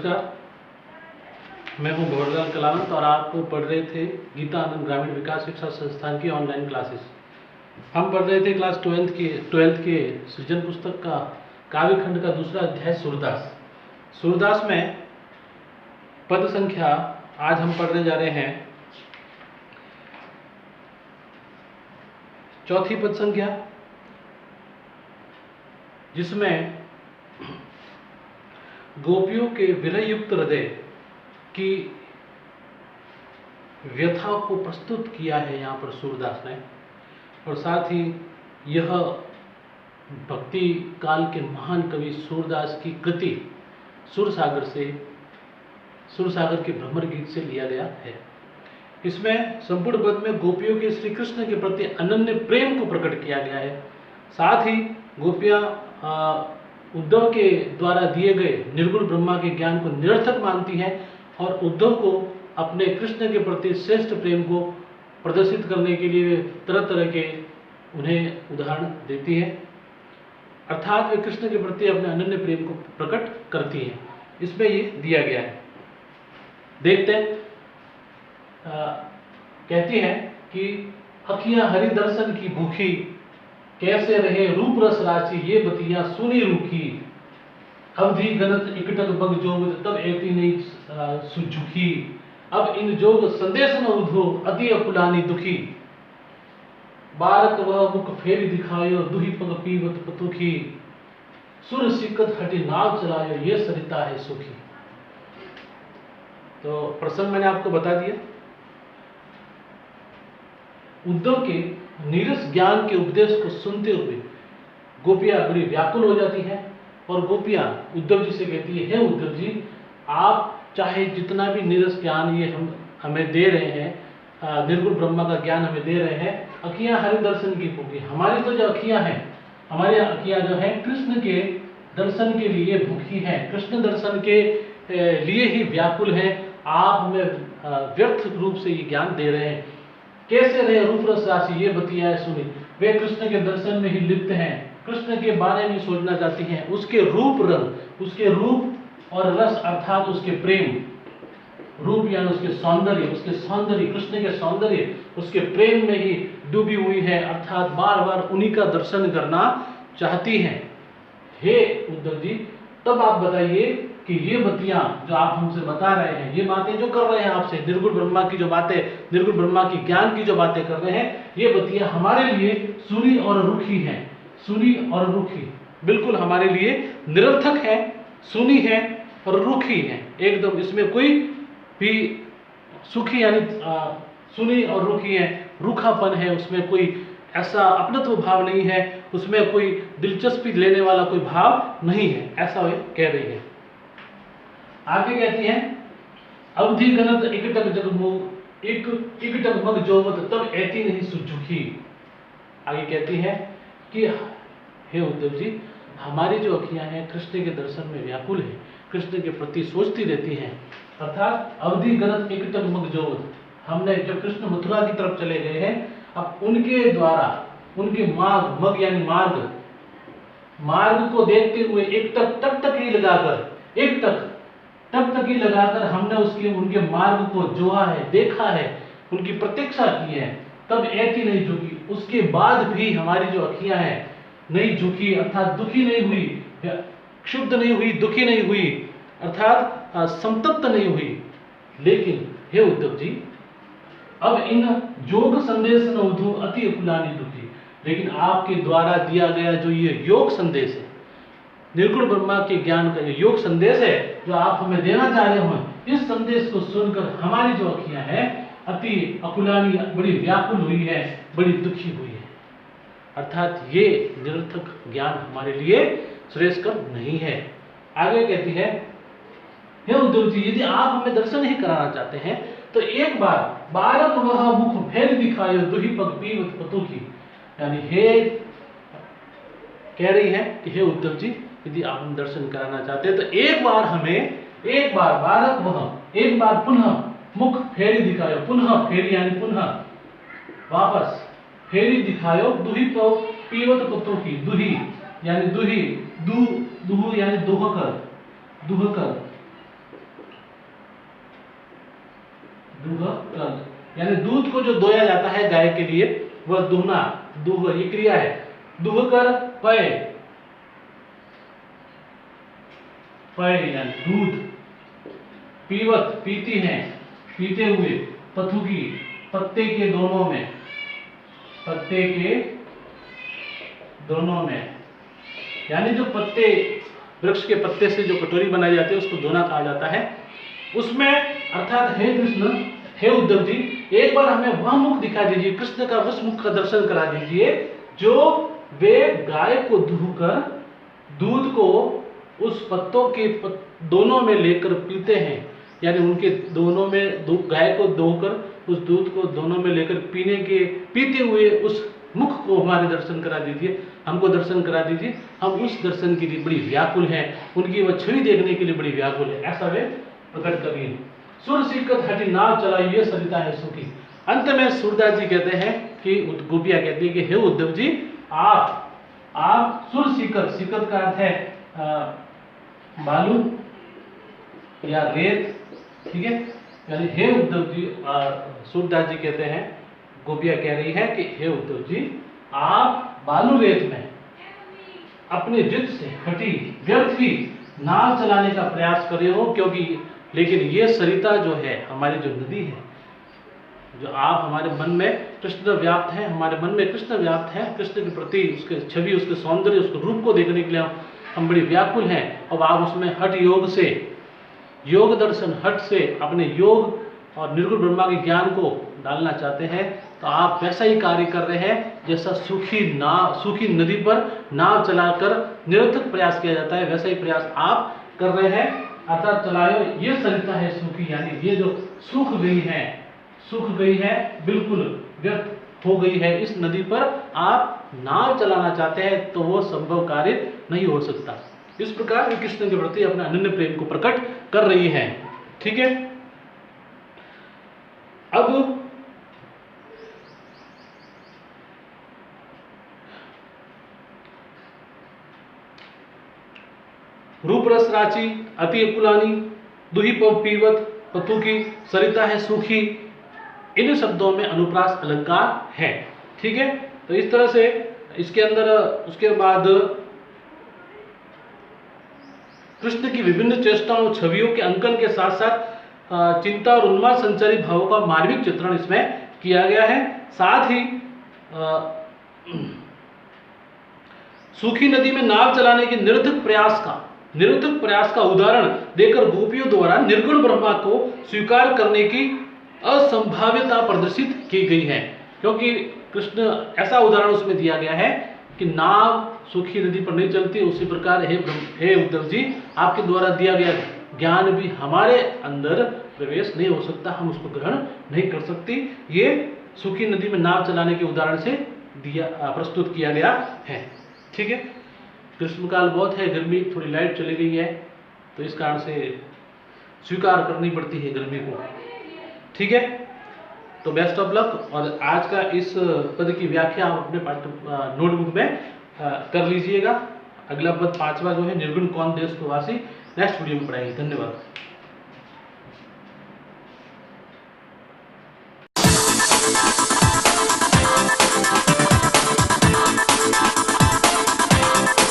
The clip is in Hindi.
नमस्कार, मैं हूं भंवरलाल कलावंत और आप पढ़ रहे थे गीता आनंद ग्रामीण विकास शिक्षा संस्थान की ऑनलाइन क्लासेस। हम पढ़ रहे थे क्लास 12th के सृजन पुस्तक का काव्य खंड का दूसरा अध्याय सूरदास। सूरदास में पद संख्या आज हम पढ़ने जा रहे हैं चौथी पद संख्या, जिसमें गोपियों के विरह युक्त हृदय की व्यथा को प्रस्तुत किया है यहाँ पर सूरदास ने, और साथ ही यह भक्ति काल के महान कवि सूरदास की कृति सुरसागर के भ्रमर गीत से लिया गया है। इसमें संपूर्ण पद में गोपियों के श्री कृष्ण के प्रति अनन्य प्रेम को प्रकट किया गया है। साथ ही गोपियाँ उद्धव के द्वारा दिए गए निर्गुण ब्रह्मा के ज्ञान को निरर्थक मानती हैं और उद्धव को अपने कृष्ण के प्रति श्रेष्ठ प्रेम को प्रदर्शित करने के लिए तरह तरह के उन्हें उदाहरण देती है, अर्थात वे कृष्ण के प्रति अपने अनन्य प्रेम को प्रकट करती हैं। इसमें ये दिया गया है। देखते हैं, कहती है कि अखियां हरि दर्शन की भूखी, कैसे रहे रूप रस राशि ये बतियां सुनी रूखी, अवधि गणत इकटक बग जोग तब ऐती नहीं सुझुकी, अब इन जोग संदेश न उधो अति अकुलानी दुखी, बारक वह मुख फेरी दिखायो दुही पग पीवत पतुखी, सुर सिकत हटि नाव चलायो ये सरिता है सुखी। तो प्रसंग मैंने आपको बता दिया। उद्धव के नीरस ज्ञान के उपदेश को सुनते हुए गोपियां बड़ी व्याकुल हो जाती हैं और गोपियां उद्धव जी से कहती है, हे उद्धव जी, आप चाहे जितना भी नीरस ज्ञान ये हमें दे रहे हैं, निर्गुण ब्रह्मा का ज्ञान हमें दे रहे हैं, अखियां हरि दर्शन की भूखी, हमारी तो जो अखियां हैं, हमारी अखियां जो है कृष्ण के दर्शन के लिए भूखी हैं, कृष्ण दर्शन के लिए ही व्याकुल हैं। आप हमें व्यर्थ रूप से ये ज्ञान दे रहे हैं। कैसे रहे रूप रस राशि ये बतियाएं सुनी, वे कृष्ण के दर्शन में ही लिप्त हैं, कृष्ण के बारे में सोचना चाहती हैं, उसके रूप रंग, उसके रूप और रस अर्थात उसके प्रेम, रूप यानी उसके सौंदर्य, कृष्ण के सौंदर्य, उसके प्रेम में ही डूबी हुई है, अर्थात बार बार उन्हीं का दर्शन करना चाहती हैं। हे उद्धव जी, तब आप बताइए कि ये बतियां जो आप हमसे बता रहे हैं, ये बातें जो कर रहे हैं आपसे, निर्गुण ब्रह्मा की जो बातें, निर्गुण ब्रह्मा की ज्ञान की जो बातें कर रहे हैं, ये बतियां हमारे लिए सुनी और रुखी हैं, सुनी और रुखी, बिल्कुल हमारे लिए निरर्थक है, सुनी है और रुखी है, एकदम इसमें कोई भी सुखी यानी सुनी और रुखी है, रूखापन है, उसमें कोई ऐसा अपनत्व भाव नहीं है, उसमें कोई दिलचस्पी लेने वाला कोई भाव नहीं है, ऐसा वे कह रही है। आगे कहती है, अवधि गणत इकटक जगमोग इकटक मग जोवत तब ऐती नहीं सुझुकी। आगे कहती है कि हे उद्धव जी, हमारी जो अखियां हैं कृष्ण के दर्शन में व्याकुल है, कृष्ण के प्रति सोचती रहती हैं, अर्थात अवधि गणत इकटक मग जोवत, हमने जब कृष्ण मथुरा की तरफ चले गए हैं, अब उनके द्वारा उनके मार्ग, मग यानी मार्ग को देखते हुए एक टक ही लगाकर, एक टक ही लगाकर हमने उनके मार्ग को जोहा है, देखा है, उनकी प्रतीक्षा की है, तब ऐसी नहीं झुकी, उसके बाद भी हमारी जो अखियां हैं नहीं झुकी, अर्थात दुखी नहीं हुई, क्षुब्ध नहीं हुई, दुखी नहीं हुई, अर्थात संतप्त नहीं हुई। लेकिन हे उद्धव जी, अब इन योग संदेश न उधो अति अकुलानी दुखी, लेकिन आपके द्वारा दिया गया जो ये योग संदेश है, निर्गुण ब्रह्मा के ज्ञान का ये योग संदेश है जो आप हमें देना चाह रहे हो, इस संदेश को सुनकर हमारी जो अखियां हैं अति अकुलानी, बड़ी व्याकुल हुई है, बड़ी दुखी हुई है, अर्थात ये निरर्थक ज्ञान हमारे लिए श्रेयस्कर नहीं है। आगे कहती है, हे उद्धव जी, यदि आप हमें दर्शन ही कराना चाहते हैं तो एक बार बारक वह मुख फेर दिखायो दुही पग पीवत पतुखी, यानी हे कह रही है कि हे उद्धव जी, यदि आप हम दर्शन कराना चाहते हैं तो एक बार बारक वह, एक बार पुनः मुख फेरी दिखायो, पुनः फेरी यानी पुनः वापस फेरी दिखायो दुही पीवत पतुखी, दुही यानी दुही, दुह यानी दुहकर, दूह कर, यानी दूध को जो दोया जाता है गाय के लिए वह दूहना, दूह ये क्रिया है। दूह कर पय, पय यानी दूध, पीवत पीती हैं, पीते हुए, पथुकी पत्ते के दोनों में, पत्ते के दोनों में, यानी जो पत्ते वृक्ष के पत्ते से जो कटोरी बनाई जाती है उसको दोना कहा जाता है। उसमें अर्थात हे कृष्ण, हे उद्धव जी, एक बार हमें वह मुख दिखा दीजिए, कृष्ण का उस मुख का दर्शन करा दीजिए जो वे गाय को दूहकर दूध को उस पत्तों के दोनों में लेकर पीते हैं, यानी उनके दोनों में गाय को दोहकर उस दूध को दोनों में लेकर पीते हुए उस मुख को हमारे दर्शन करा दीजिए, हमको दर्शन करा दीजिए। हम उस दर्शन के लिए बड़ी व्याकुल हैं, उनकी वह छवि देखने के लिए बड़ी व्याकुल है, ऐसा वे प्रकट करिए। सुर सीकत हटी नाव चलाई ये सरिता है सुखी। अंत में सूरदास जी कहते हैं कि गोपियां कहती है कि हे उद्धव जी, आप सुर सीकत, सीकत का अर्थ है बालू या रेत, ठीक है, यानी हे उद्धव जी, सूरदास जी कहते हैं, गोपियां कह रही है कि हे उद्धव जी, आप बालू रेत में अपने जिद से हटी व्यर्थ ही नाव चलाने का प्रयास कर रहे हो, क्योंकि लेकिन ये सरिता जो है हमारी जो नदी है, जो आप हमारे मन में कृष्ण व्याप्त है, हमारे मन में कृष्ण व्याप्त है, कृष्ण के प्रति उसके छवि, उसके सौंदर्य, उसके रूप को देखने के लिए हम बड़ी व्याकुल हैं, और आप उसमें हठ योग से, योग दर्शन हठ से अपने योग और निर्गुण ब्रह्मा के ज्ञान को डालना चाहते हैं, तो आप वैसा ही कार्य कर रहे हैं जैसा सूखी नदी पर नाव चलाकर निरर्थक प्रयास किया जाता है, वैसा ही प्रयास आप कर रहे हैं। अर्थात चलायो ये सरिता है सूखी, यानी ये जो सूख गई है, बिल्कुल व्यर्थ हो गई है, इस नदी पर आप नाव चलाना चाहते हैं तो वो संभव कार्य नहीं हो सकता। इस प्रकार वे कृष्ण के प्रति अपने अनन्य प्रेम को प्रकट कर रही हैं, ठीक है। अब रूप रस राची अति अकुलानी दुही पीवत पतु की सरिता है सूखी, इन शब्दों में अनुप्रास अलंकार है, ठीक है। तो इस तरह से इसके अंदर उसके बाद कृष्ण की विभिन्न चेष्टाओं छवियों के अंकन के साथ साथ चिंता और उन्माद संचारी भावों का मार्मिक चित्रण इसमें किया गया है। साथ ही सूखी नदी में नाव चलाने के निरर्थक प्रयास का उदाहरण देकर गोपियों द्वारा निर्गुण ब्रह्मा को स्वीकार करने की असंभाव्यता प्रदर्शित की गई है, क्योंकि कृष्ण ऐसा उदाहरण उसमें दिया गया है कि नाव सूखी नदी पर नहीं चलती, उसी प्रकार हे उद्धव जी, आपके द्वारा दिया गया ज्ञान भी हमारे अंदर प्रवेश नहीं हो सकता, हम उसको ग्रहण नहीं कर सकती। ये सूखी नदी में नाव चलाने के उदाहरण से प्रस्तुत किया गया है, ठीक है। ग्रीष्मकाल बहुत है, गर्मी थोड़ी लाइट चली गई है, तो इस कारण से स्वीकार करनी पड़ती है गर्मी को, ठीक है। तो बेस्ट ऑफ लक, और आज का इस पद की व्याख्या आप अपने नोटबुक में कर लीजिएगा। अगला पद 5वां जो है निर्गुण कौन देश को वासी, नेक्स्ट वीडियो में पढ़ाएंगे। धन्यवाद।